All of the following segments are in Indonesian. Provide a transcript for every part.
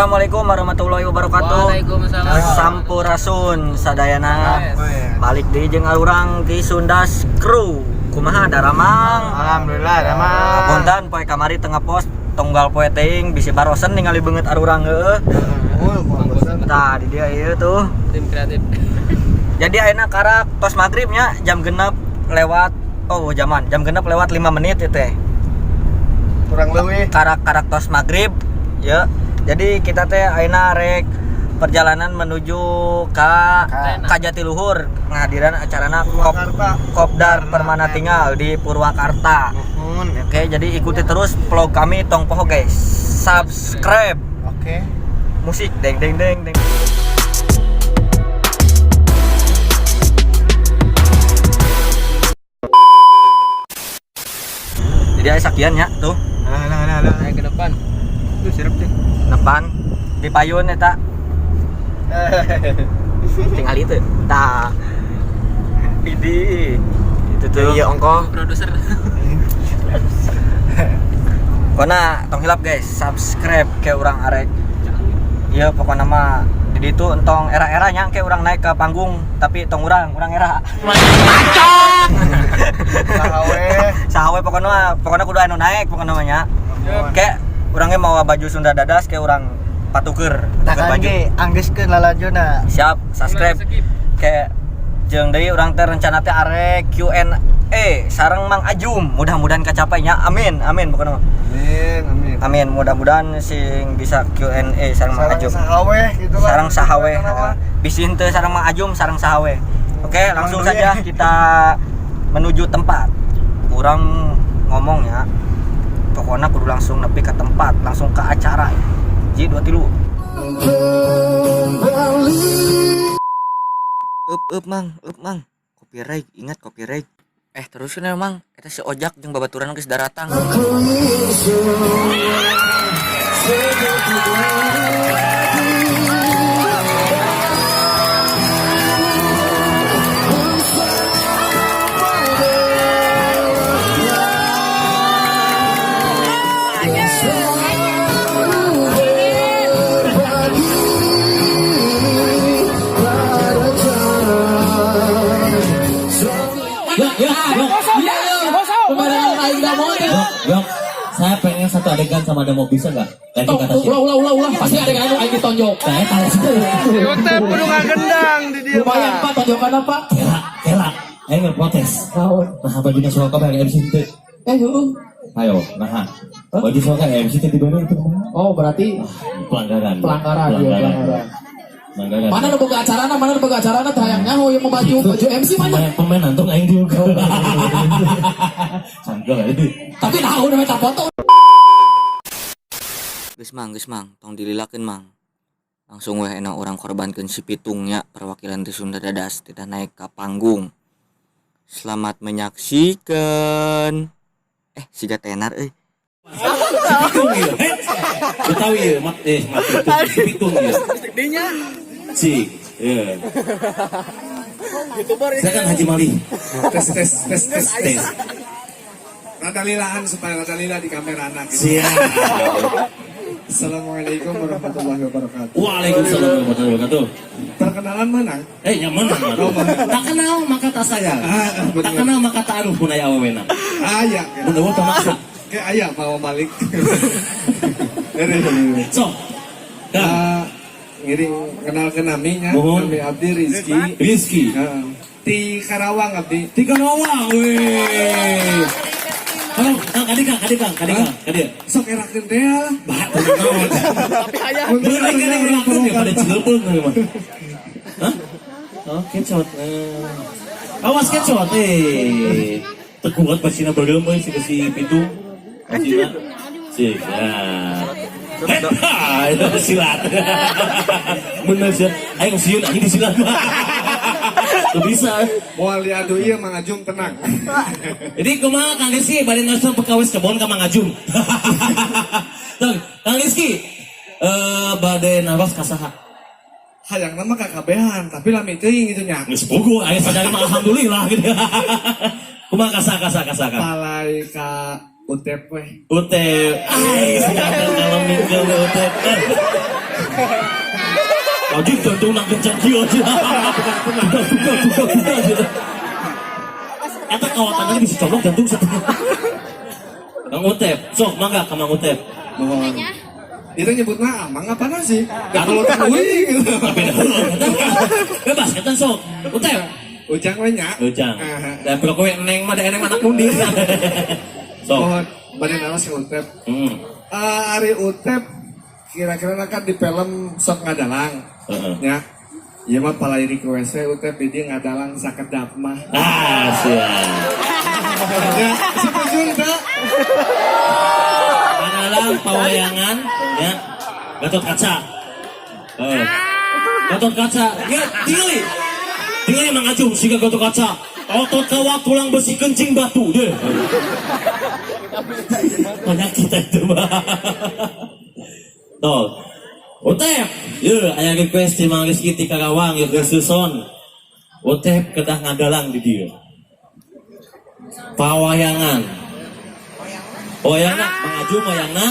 Assalamualaikum warahmatullahi wabarakatuh. Waalaikumsalam. Sampurasun sadayana. Balik di jeung urang ti Sundas Crew. Kumaha daramang? Alhamdulillah damang. Punten poe kamari tengah pos tunggal poe teuing bisi barosen ningali beungeut arurang heueuh. Tah di dia ieu tuh. Tim kreatif. Jadi ayeuna karak tos magribnya jam 6 lewat jam 6 lewat 5 menit itu teh. Kurang leuwih. Karak tos magrib ya. Jadi kita teh ayeuna rek perjalanan menuju ka Jatiluhur ngahadiran acarana Kopdar Permana Tinggal di Purwakarta. Oke, jadi ikuti terus vlog kami tong poho guys. Subscribe. Oke. Musik deng deng deng deng. Jadi aya sakian nya tuh. Nah. Ke depan. Tuh sirup teh. Depan di payun eta. Tinggal itu. Tah. Idi. Itu tuh. Iya ongko. Produser. Pokona tong hilap guys, subscribe ke urang arek. Iya pokona mah di ditu entong era-eranya ke urang naik ke panggung, tapi tong urang era. Sahawe pokona kudu anu naik pokona mah nya. Kayak urangnya mau baju Sunda Dadas kayak orang patuker baju. Anggeuskeun lalajuna. Siap, subscribe. Kayak jeung deui urang teh rencana teh arek Q&A sareng Mang Ajum. Mudah-mudahan kacapainya. Amin pokona. Amin. Mudah-mudahan sing bisa Q&A sareng Mang Ajum. Sahawe gitu lah. Sareng sahawe. Bisin teh sareng Mang Ajum sareng sahawe. Oke, langsung saja kita menuju tempat. Kurang ngomong ya. Pokoknya kudu langsung nepi ke tempat, langsung ke acara. Ji 2 3. Up mang. Copyright, ingat copyright. Terusin ya mang. Eta si Ojak jeung babaturan geus daratang. Yok, saya pengen satu adegan sama Demo, bisa nggak? Ulah. Pasti adegan itu aing ditonjok. Saya tahu sih. Ieu teh kudu ngagendang di dieu. Lumayan Pak, tonjokan apa? Kela. Aing ngeprotes. Nah, bajunya soal kabeh MC teh. Heeh. Ayo, nah. Baju soal kabeh MC teh di mana itu? Oh, berarti pelanggaran. Mana ada boga acarana tayangnya yang mau baju MC mana? Pemain nantong aing juga. Sanggol itu. Tapi tahu namanya foto. Geus mang, tong dililakeun mang. Langsung weh enak orang korbankeun si Pitungnya perwakilan ti Sunda Dadas tidak naik ke panggung. Selamat menyaksikan. Siga tenar euy. Betawi ya, mati Pitung ya. Dinya. Si, ya. Saya kan Haji Mali. Tes. Rada lilaan supaya rada lila di kamera anak. Siap. Assalamualaikum warahmatullahi wabarakatuh. Waalaikumsalam warahmatullahi wabarakatuh. Perkenalan mana? Yang mana? Tak kenal maka tak sayang. Tak kenal maka tak aruh punai awewena. Ya. Menurut maksa. Kayak ayah mau balik. So, ngiring kenal ke naminya. Mohon. Kami Abdi Rizky. Di Karawang Abdi. Di Karawang, weh. Halo, kadikang. Sok erakeun teh lah. Bah, bener. Tapi aya. Bener erakeun ya pada Cilepeung mah. Hah? Oh, kecot. Awas kecot Tekuat pasina bereum euy si Pitung. Pasina. Silat. Bener sih. Ayo siun anjing disilat. Tuh bisa. Moal diadu ieu Mang Ajum tenang. Jadi kumaha Kang Rizky bari ngasih pekawis kebon ka Mang Ajum. Tuh, Kang Rizky bade nawas kasaha. Hayang nama kakabehan, tapi lami teuing gitu nya. Geus puguh aya sadari mah alhamdulillah gitu. Kumaha kasa. Palai ka Utep weh. Utep. Ai, sedangkan kalau minggu Utep. Wajib jantung nak kencang dia aja. Buka. Eta kawatannya bisa colok jantung setengah. Kang Utep, sok mangga ka Mang Utep. Mohon. Itu nyebutnya amang apa sih? Gak kalau tahui gitu. Bebas eta sok. Utep. Ujang we nya. Ujang. Dan kowe neng mah da eneng anak mundi. Sok. Mohon bade nama si Utep. Ari Utep kira-kira kan di film Sok Ngadalang. Ya. Iya mah palairi ke WC Utep di dia ngadalang sakedap mah. Siap. Ya, setuju enggak? Ngadalang pawayangan ya. Gatot kaca. Gatot kaca. Ya, tinggali Mang Ajum siga Gatot kaca. Otot kawat tulang besi kencing batu deh. Banyak kita itu mah. Tuh. Utep, aya request di Mang Rizky ti Karawang ya Suson. Utep kedah ngadalang di dia. Pawayangan. Wayangna Mang Ajum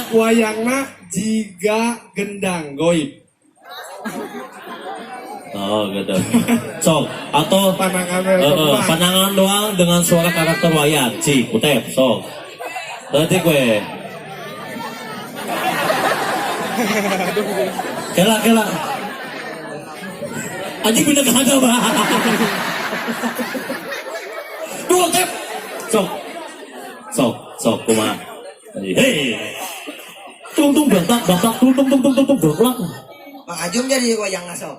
Wayangna jiga gendang goib. Oh gitu. Sok atau panangan doang dengan suara karakter wayang. Cik, Utep, sok. Berarti gue. Kela. Aji pindah ke handal bah. Dua Utep. Sok, kumaha. Hei. Tung bantak, tung berkelak. Mang Ajum jadi wayang ngasok.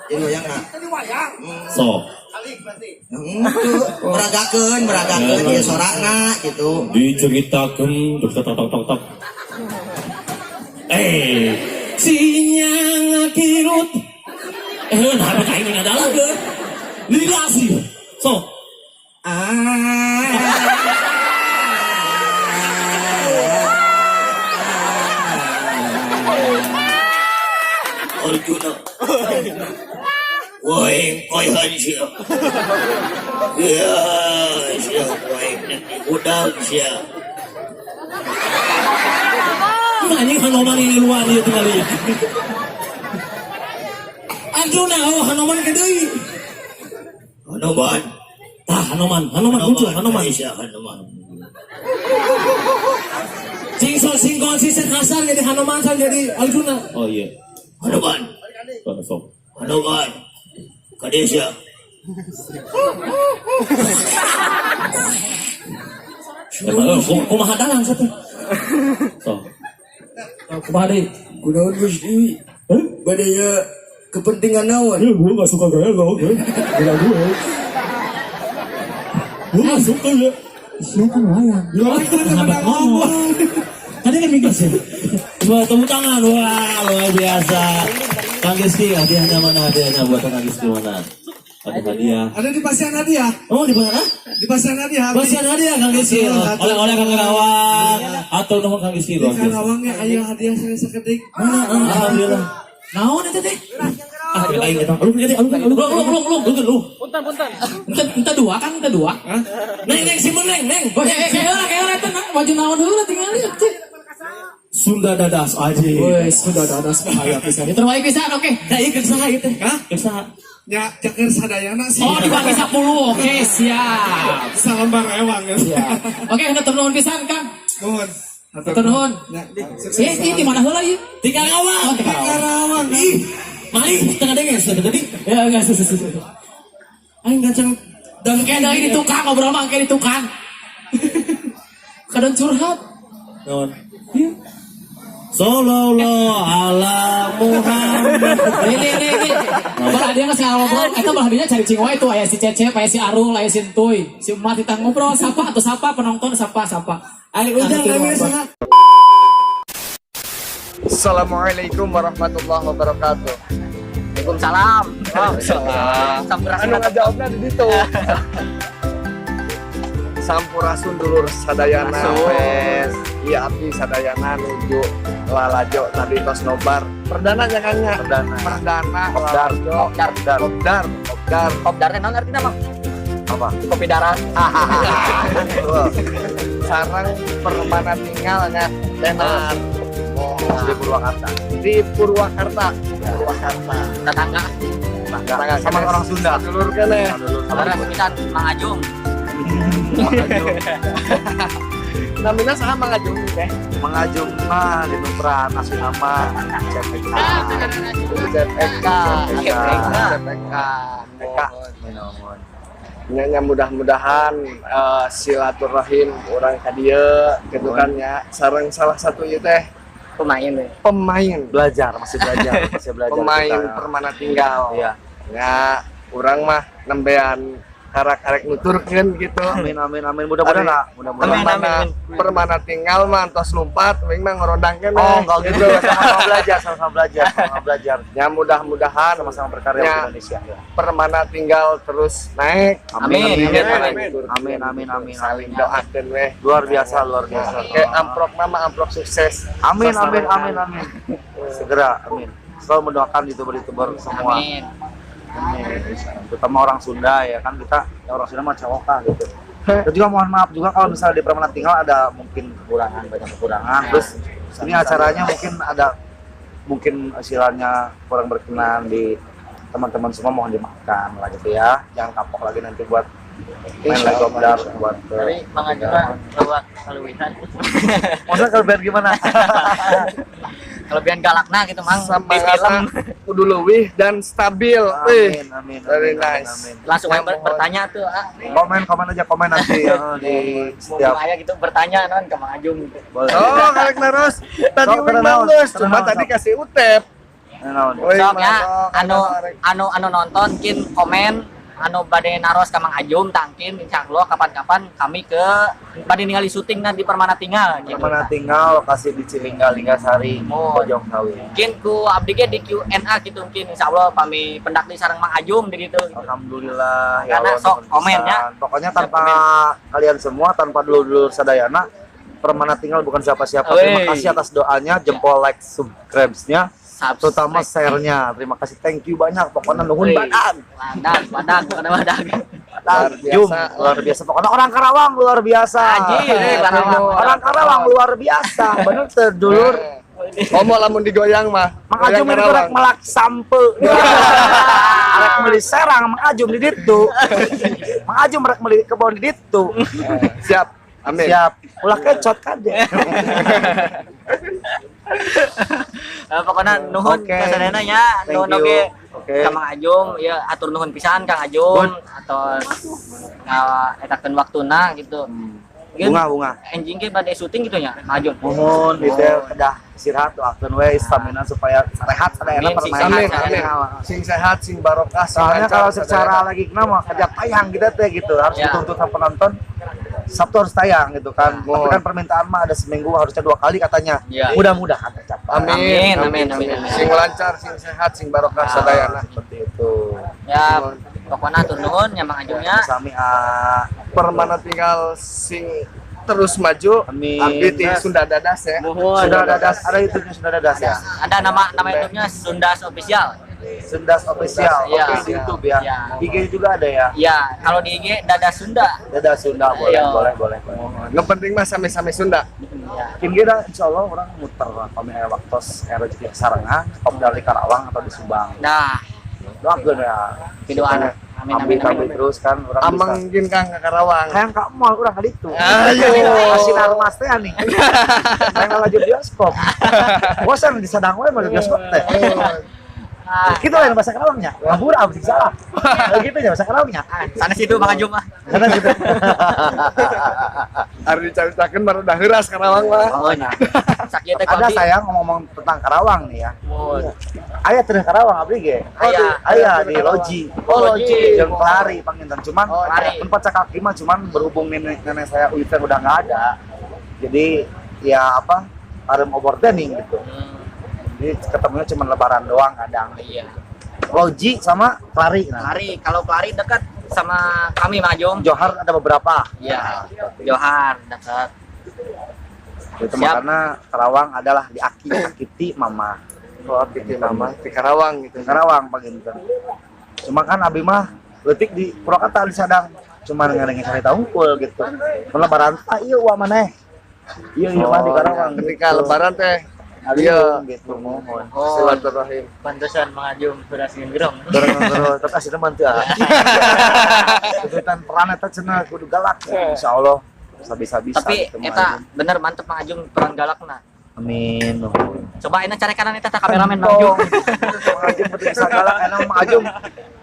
Jadi wayang nggak? Sok. meragakeun ya sorakna gitu. Diceritakeun tok. Sinya ngakirut. Nah kain ini adalah ke lilasi. Sok. Arjuna. Woi, koi hansya. Ya, woi, udah siya. Anjing Hanoman ini luar dia tinggal ya. Arjuna, Hanoman gede. Hanoman. Hanoman muncul, Hanoman. Iya, Hanoman. Sing konsisten kasar jadi Hanoman jadi Arjuna. Oh iya. Hanoman. Hanoman. Kadesya. Kumaha dalang satu. Kumaha deui? Kunaon Gusti? Badaya kepentingan naon? Ya gua enggak suka gaya lo, Gua enggak suka ya. Siapa wayang? Ya, ngomong. Tadi kan mikir sih. Tepuk tangan, wah luar biasa. Kang Rizky, hadiahnya mana? Hadiahnya buat Kang Rizky mana? Ada hadiah. Ada di Pasian Hadiah. Oh di mana? Di Pasian Hadiah. Pasian hadiah Kang Rizky. Oleh Kang Karawang atau nomor Kang Rizky. Di Karawangnya aya hadiah saya seketik. Alhamdulillah. Naon eta teh? Lain eta. Lu. Punten dua kan kita dua. Neng si Meneng. Kayak eta baju naon heula tinggal lihat teh. Sunda dadas aja. Wes, sudah dadas bahaya pisan. Terbaik pisan, oke. Da ieu keur saha ieu teh? Hah? Keur saha? Ya, jakir sadayana sih. Oh, dibagi 10. Oke, siap. Salambar ewang ya. Siap. Oke, udah turun pisan, Kang. Mohon. Turun. Ini di mana heula ieu? Di Karawang. Oh, di Karawang. Ih, Main tengah dengen tadi. Ya, enggak susu. Aing gacang Dan kayak dari tukang ngobrol mah kayak di tukang. Kadang curhat. Naon? Sallallahu ala Muhammad. Ini. Balah dia nggak sekarang ngobrol. Itu balah dia cari cingwa itu. Ayah si Cece, ayah si Arul, ayah si Entuy. Si Emat kita ngobrol. Sapa atau sapa penonton sapa. Aing udah kami sangat. Assalamualaikum warahmatullahi wabarakatuh. Waalaikumsalam. Sampurasun. Anu ngajawabna di ditu. Sampurasun dulur sadayana wes. Iya abdi sadayana nuju lalajo tadi tos nobar. Perdana jangannya. Perdana. Kopdar. Kopdar teh naon artina, Mang? Apa? Kopi darah. sarang permana tinggalnya tenar Di Purwakarta. di Purwakarta. Tetangga. Sama orang Sunda. Dulur kan ya. Saudara sekitar Mang Ajung. Namanya sama Mangajung teh. Mengajung mah di Nupra nasi nama CPK. CPK. Nya mudah-mudahan silaturahim orang ka dieu gitu kan nya sareng salah satu ieu teh pemain Masih belajar pemain kita. permana tinggal. Iya. Ya, orang mah nembean karek nuturkeun gitu. Amin. Mudah-mudahan lah. Permana permana tinggal mah tos lompat wing mah ngorondangkeun. Oh, enggak gitu. Sama-sama belajar. Ya mudah-mudahan Sama-sama berkarya Ya. untuk Indonesia. Ya. permana tinggal terus naik. Amin. Saling doakeun weh. Luar biasa. Kayak amplop nama amplop sukses. Amin. Segera, amin. Selalu mendoakan youtuber semua. Amin. Terutama orang Sunda ya kan kita orang Sunda mah cawoka gitu. Dan juga mohon maaf juga kalau misalnya di permana tinggal ada mungkin banyak kekurangan. Terus ini acaranya mungkin istilahnya kurang berkenan di teman-teman semua mohon dimaafkan lah gitu ya. Jangan kapok lagi nanti buat main lagi kopdar buat Tapi Mang Ajung mah lewat kaluwihan. maksudnya kelebihan gimana? Kelebihan galakna gitu Mang di film. Semangatnya kudu leuwih dan stabil. Amin. Very nice. Langsung aja bertanya tuh Komen nanti di setiap aya gitu bertanya non ke Mang Ajung gitu. boleh. Oh, karek terus. Tadi Oh, wing kenaon, bagus, cuma kenaon, tadi sok. kasih utep. Wih, Sok ya masuk, anu nonton kin komen anu bade naros ka Mang Ajung tangkin insyaallah kapan-kapan kami ke bade ningali syuting di Permana Tinggal gitu. Permana tinggal lokasi di Cilingga Linggasari, Bojong Sawi. Mungkin ku abdi ge di Q&A gitu mungkin insyaallah pami pendak di sareng Mang Ajung di ditu gitu. Alhamdulillah Karena Allah, sok nuhun komen pisan. ya. Pokoknya tanpa kalian semua, tanpa dulur sadayana, Permana tinggal bukan siapa-siapa. Terima Wey. kasih atas doanya, jempol like, subscribe-nya, terutama Subscribe. share-nya. Terima kasih, thank you banyak. Pokoknya nuhun Wey. badan. Badak. Jum, luar biasa. Pokoknya orang Karawang luar biasa. Anjir, Karawang. Orang Karawang luar biasa. Bener terdulur. Ngomong lamun digoyang mah. Mang Ajum itu rek melak sampe. Rek meuli serang Mang Ajum di ditu. Mang Ajum rek meuli kebon di ditu. Siap. Amin. Siap. Ulah kecot kade. Pokoknya nuhun Oke. kasadayana nya Thank nuhun you. oge Oke. ka Mang Ajung ya atur nuhun pisan Kang Ajung atau etakeun waktuna gitu. Bunga. Anjing ge bade syuting gitu nya Mang Ajung. Mohon di teh kedah istirahat doakeun we stamina supaya rehat sadayana Amin, sing permainan. Amin. sehat, Amin. Sing sehat, sing barokah, sing Soalnya lancar, kalau secara lagi mah kerja tayang kita teh gitu harus Ya. dituntut sama penonton. Sabtu harus tayang gitu kan. Ya. Tapi kan permintaan mah ada seminggu harusnya 2 kali katanya. Ya. Mudah-mudahan tercapai. Amin. Sing lancar, sing sehat, sing barokah sadayana. Seperti itu. Ya pokoknya atur nuhun nya Mang Ajung nya. Sami Permana tinggal sing terus maju. Amin. Abdi ti Sunda Dadas ya. sudah dadas, ada YouTube-nya sudah dadas ya. Ada nama YouTube-nya Sundas Official. Sundas official, Ya. oke di YouTube ya. Ya. IG juga ada ya. Ya, kalau di IG Dadas Sunda. Dadas Sunda boleh, Ayo. boleh. Yang penting mah sami-sami Sunda. Ya. Mungkin kita insya Allah orang muter kami waktos rezeki sarangan, kom dari Karawang atau di Subang. Nah, Doakeun ya. Videoan. Amin. Ambil terus kan orang Amang bisa. gin Kang ke Karawang. Hayang ka mall urang ka ditu. Ayo. Asinar mas teh nih. Hayang laju bioskop. Bosan di sadang we mah bioskop teh. Kita lain bahasa Karawangnya. Ngabur abdi salah. Gitu nya bahasa Karawangnya. Sana situ Mang Ajung mah. Karena gitu. Hari dicaritakeun baru dah heuras Karawang mah. Oh, nya. Sakieu teh Ada konti. sayang ngomong tentang Karawang nih ya. Mun. Aya teh Karawang abdi ge. Aya di Loji. Oh, Loji. Yang Kelari panginten cuman Kelari. tempat kaki mah cuman berhubung nenek saya Uyuter udah nggak ada. Jadi ya apa? Arem overtraining gitu. Jadi ketemunya cuma lebaran doang kadang. Iya. Loji sama Kelari. Nah, Kelari, kalau Kelari dekat sama kami Mang Ajung. Johar ada beberapa. Iya. Johar dekat. Itu Siap. makanya Karawang adalah di Akiti Mama. Oh, Titi Mama di Karawang gitu. Karawang panginten. Cuma kan abi mah leutik di Purwakarta di Sadang. cuma ngarengin cari tahu gitu. Kalau lebaran iya uang mana? Iya mah di Karawang. Ketika lebaran teh iya gitu mohon. Silaturahim. Pantesan Mang Ajum berasin gerong. Terus tetap asli teman tuh. Kegiatan peran eta cenah kudu galak. Insyaallah bisa-bisa. Tapi eta bener mantep Mang Ajum peran galakna. Amin. Coba enak cari kanan eta kameramen Mang Ajum. Mang Ajum penting bisa galak enak Mang Ajum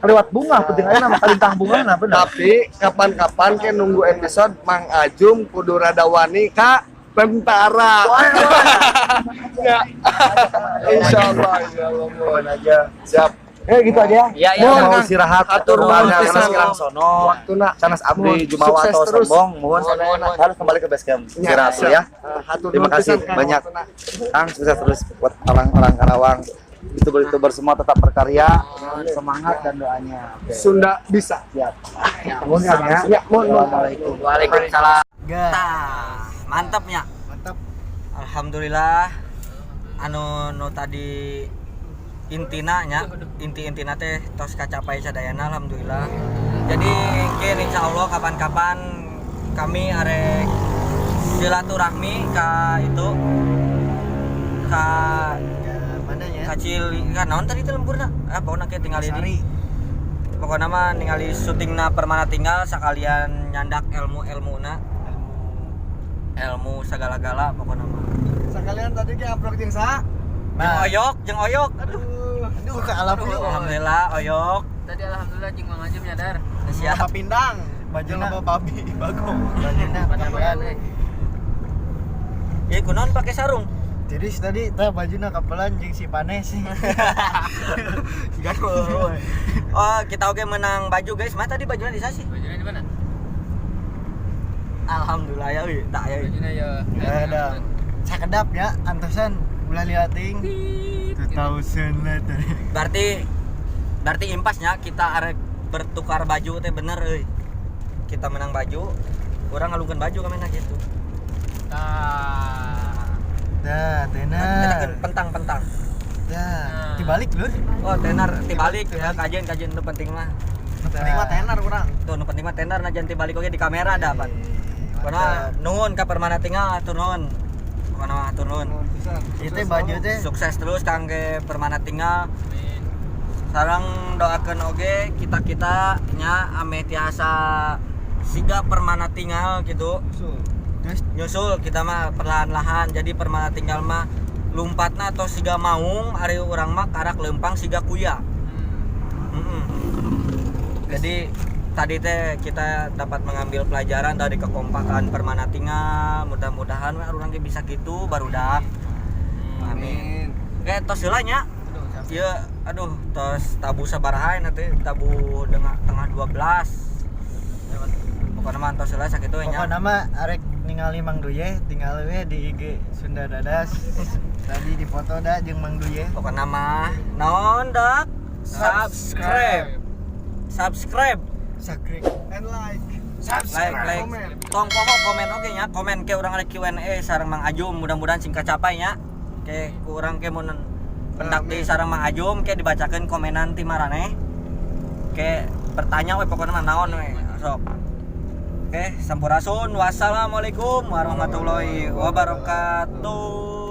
lewat bunga penting aja nama kalintang bunga nah bener. Tapi kapan-kapan ke nunggu episode Mang Ajum kudu rada wani ka tentara. Ya. Insyaallah mohon aja. Siap. Gitu aja ya. Iya, Mau istirahat atur banyak karena sekarang sono. Waktuna sanes abdi jumawa atau sombong mohon harus kembali ke base camp. Istirahat dulu ya. Terima kasih banyak. Kang sukses terus buat orang-orang Karawang. YouTuber semua tetap berkarya, semangat dan doanya. Sunda bisa. Siap. Mohon ya. Assalamualaikum. Waalaikumsalam. Mantapnya. Mantap. Alhamdulillah anu tadi intina teh tos kacapai sadayana alhamdulillah. Jadi mungkin insyaallah kapan-kapan kami arek silaturahmi ka Mananya? kacil kan naon tadi teh lemburna pokona ke tinggal ini pokona mah ningali syutingna Permana Tinggal sakalian nyandak ilmu-ilmuna ilmu segala-gala pokona mah Sekalian tadi ki upload jeung sa? jeung oyok Aduh ke alam dulu. alhamdulillah oyok Tadi alhamdulillah jeung Mang Ajum nyadar. siap Apa pindang? Bajuna bawa babi bagong. Bajuna kapelan. ya kunaon pakai sarung Jadi tadi teh bajuna kapelan jeung si Panes. oh kita oke menang baju guys mah tadi bajunya di sasi Bajunya di mana? alhamdulillah ya tak ya Bajunya ya. Ada. Sakedap ya antosan bulan liating. 2000 lah tadi. berarti impasnya kita arek bertukar baju teh bener euy. Kita menang baju, orang ngalungkeun baju kamena gitu. Dah, tenar. Pentang. Dah, dibalik lur. Oh, tenar tibalik ya kajian itu penting mah. Penting mah tenar urang. Tuh nu penting mah tenar najan tibalik oge di kamera dapat. Karena nuhun ka Permana Tinggal atur nuhun. Karena atur nuhun. Itu baju teh Sukses terus kangge Permana Tinggal. Sareng doakeun oge kita nya ame tiasa siga Permana Tinggal gitu. Nyusul kita mah perlahan-lahan jadi Permana Tinggal mah lumpatna atau siga maung ari urang mah karak lempang siga kuya. Jadi tadi teh kita dapat mengambil pelajaran dari kekompakan Permana Tinggal. Mudah-mudahan urang ge bisa gitu barudak. Amin. Oke, tos heula nya. Ieu aduh tos tabu sabaraha nanti tabu tengah 12. Pokoknya mah tos heula sakitu nya. pokoknya mah arek ningali Mang Duye tinggal we di IG Sunda Dadas. Tadi dipoto da jeung Mang Duye. Pokoknya mah naon dak subscribe And like. like tong poho komen oke nya komen ke urang ada Q&A sareng Mang Ajum mudah-mudahan sing kacapai nya ke urang ke mun pendak di sareng Mang Ajum ke dibacakeun komenan ti maraneh ke bertanya we pokoknya mah naon we sok oke sampurasun wassalamualaikum warahmatullahi wabarakatuh.